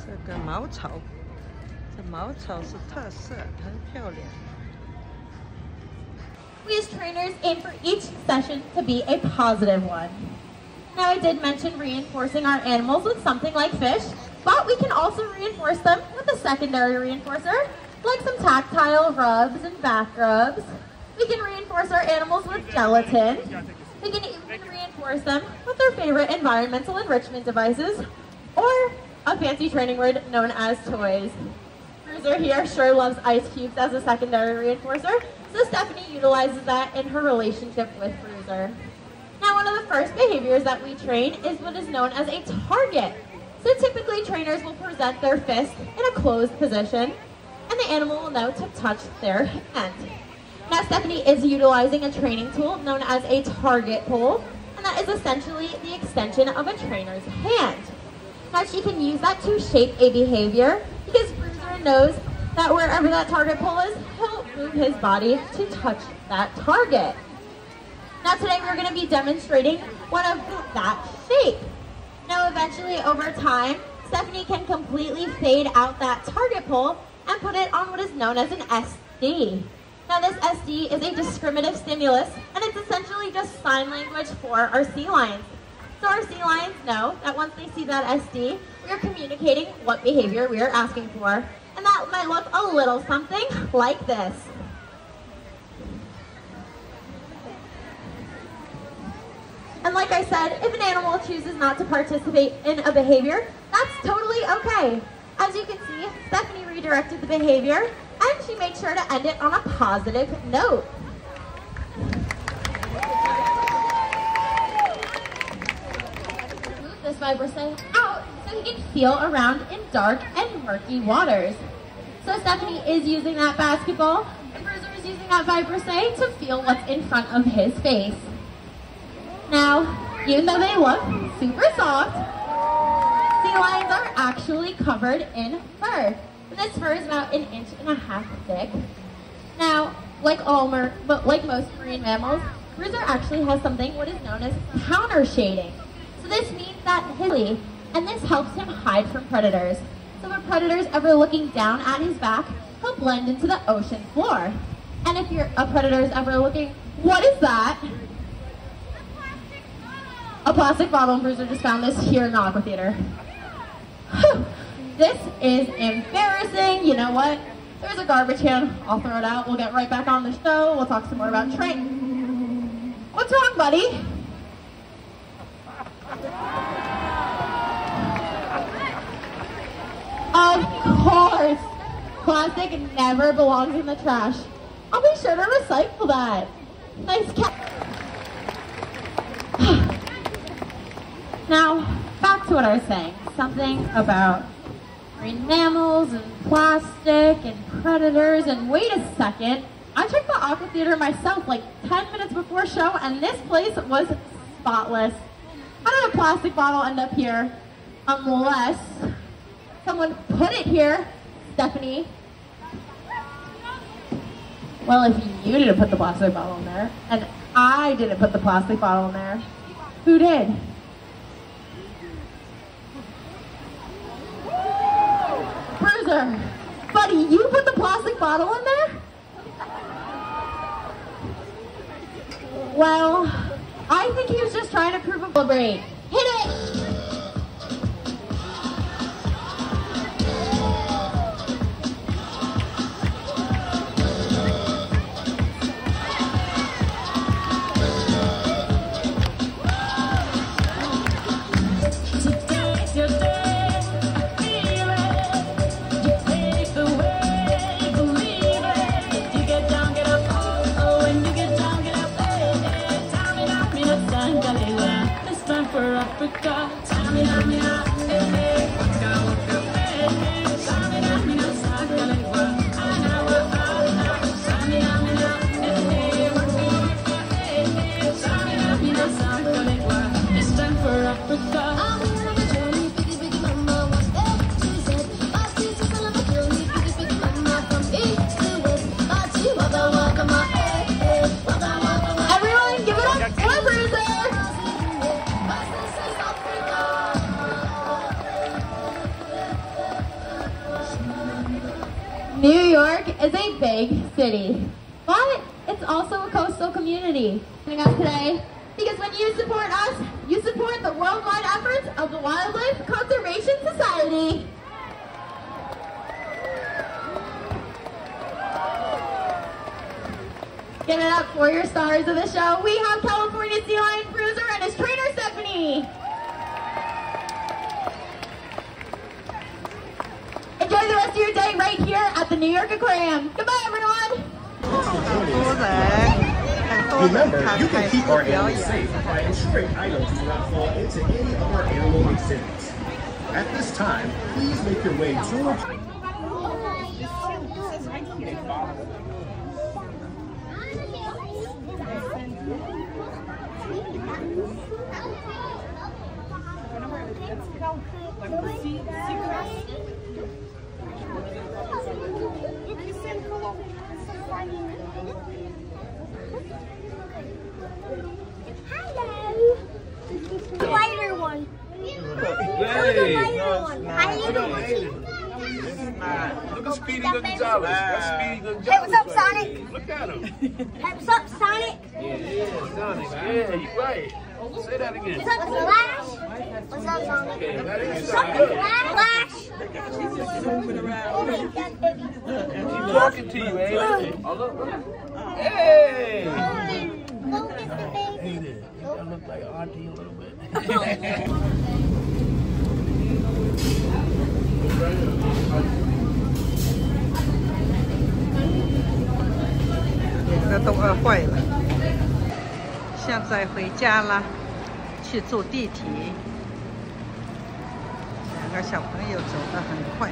这个茅草，这茅草是特色，很漂亮。 We as trainers aim for each session to be a positive one. Now I did mention reinforcing our animals with something like fish, but we can also reinforce them with a secondary reinforcer, like some tactile rubs and back rubs. We can reinforce our animals with gelatin. We can even reinforce them with their favorite environmental enrichment devices, or a fancy training word known as toys. Bruiser here sure loves ice cubes as a secondary reinforcer, so Stephanie utilizes that in her relationship with Bruiser. Now, one of the first behaviors that we train is what is known as a target. So typically trainers will present their fist in a closed position, and the animal will know to touch their hand. Now, Stephanie is utilizing a training tool known as a target pull, and that is essentially the extension of a trainer's hand. Now, she can use that to shape a behavior because Bruiser knows that wherever that target pull is, he'll move his body to touch that target. Now, today we're going to be demonstrating one of that shape. Now, eventually, over time, Stephanie can completely fade out that target pull and put it on what is known as an SD. Now, this SD is a discriminative stimulus, and it's essentially just sign language for our sea lions. So our sea lions know that once they see that SD, we are communicating what behavior we are asking for. And that might look a little something like this. And like I said, if an animal chooses not to participate in a behavior, that's totally okay. As you can see, Stephanie redirected the behavior, and she made sure to end it on a positive note. Move this vibrissae out so he can feel around in dark and murky waters. So Stephanie is using that basketball, and Bruiser is using that vibrissae to feel what's in front of his face. Now, even though they look super soft, sea lions are actually covered in fur. And this fur is about 1.5 inches thick. Now, like most marine mammals, Bruiser actually has something what is known as counter shading. So this means that and this helps him hide from predators. So if a predator's ever looking down at his back, he'll blend into the ocean floor. And if a predator's ever looking, what is that? A plastic bottle, and Bruiser just found this here in the Aqua Theater. Whew. This is embarrassing. You know what? There's a garbage can. I'll throw it out. We'll get right back on the show. We'll talk some more about training. What's wrong, buddy? Of course. Plastic never belongs in the trash. I'll be sure to recycle that. Nice catch. Now, back to what I was saying. Something about marine mammals and plastic and predators, and wait a second. I checked the Aqua Theater myself like 10 minutes before show, and this place was spotless. How did a plastic bottle end up here? Unless someone put it here, Stephanie. Well, if you didn't put the plastic bottle in there, and I didn't put the plastic bottle in there, who did? Bruiser, buddy, you put the plastic bottle in there? Well, I think he was just trying to prove a celebrate. Hit it! New York is a big city, but it's also a coastal community. Joining us today, because when you support us, you support the worldwide efforts of the Wildlife Conservation Society. Give it up for your stars of the show. We have California Sea Lion Cruiser and his trainer, Stephanie. Enjoy the rest of your day right here at the New York Aquarium. Goodbye, everyone. Remember, you can keep our animals safe by ensuring items do not fall into any of our animal exhibits. At this time, please make your way towards... Hello. The lighter one. Hey, How you doing? look at Speedy Gonzalez. That's Speedy Gonzalez. Hey, what's up, Sonic? Look at him. Hey, what's up, Sonic? Yeah, Sonic. Yeah, you're right. Say that again. What's up, Flash? What's up, Sonic? Okay, that is What's up, Flash? She's talking to you, eh? Oh, look. Hey! Go get the baby. Hey there. You look like Auntie a little bit.脸都饿坏了，现在回家了，去坐地铁。两个小朋友走得很快。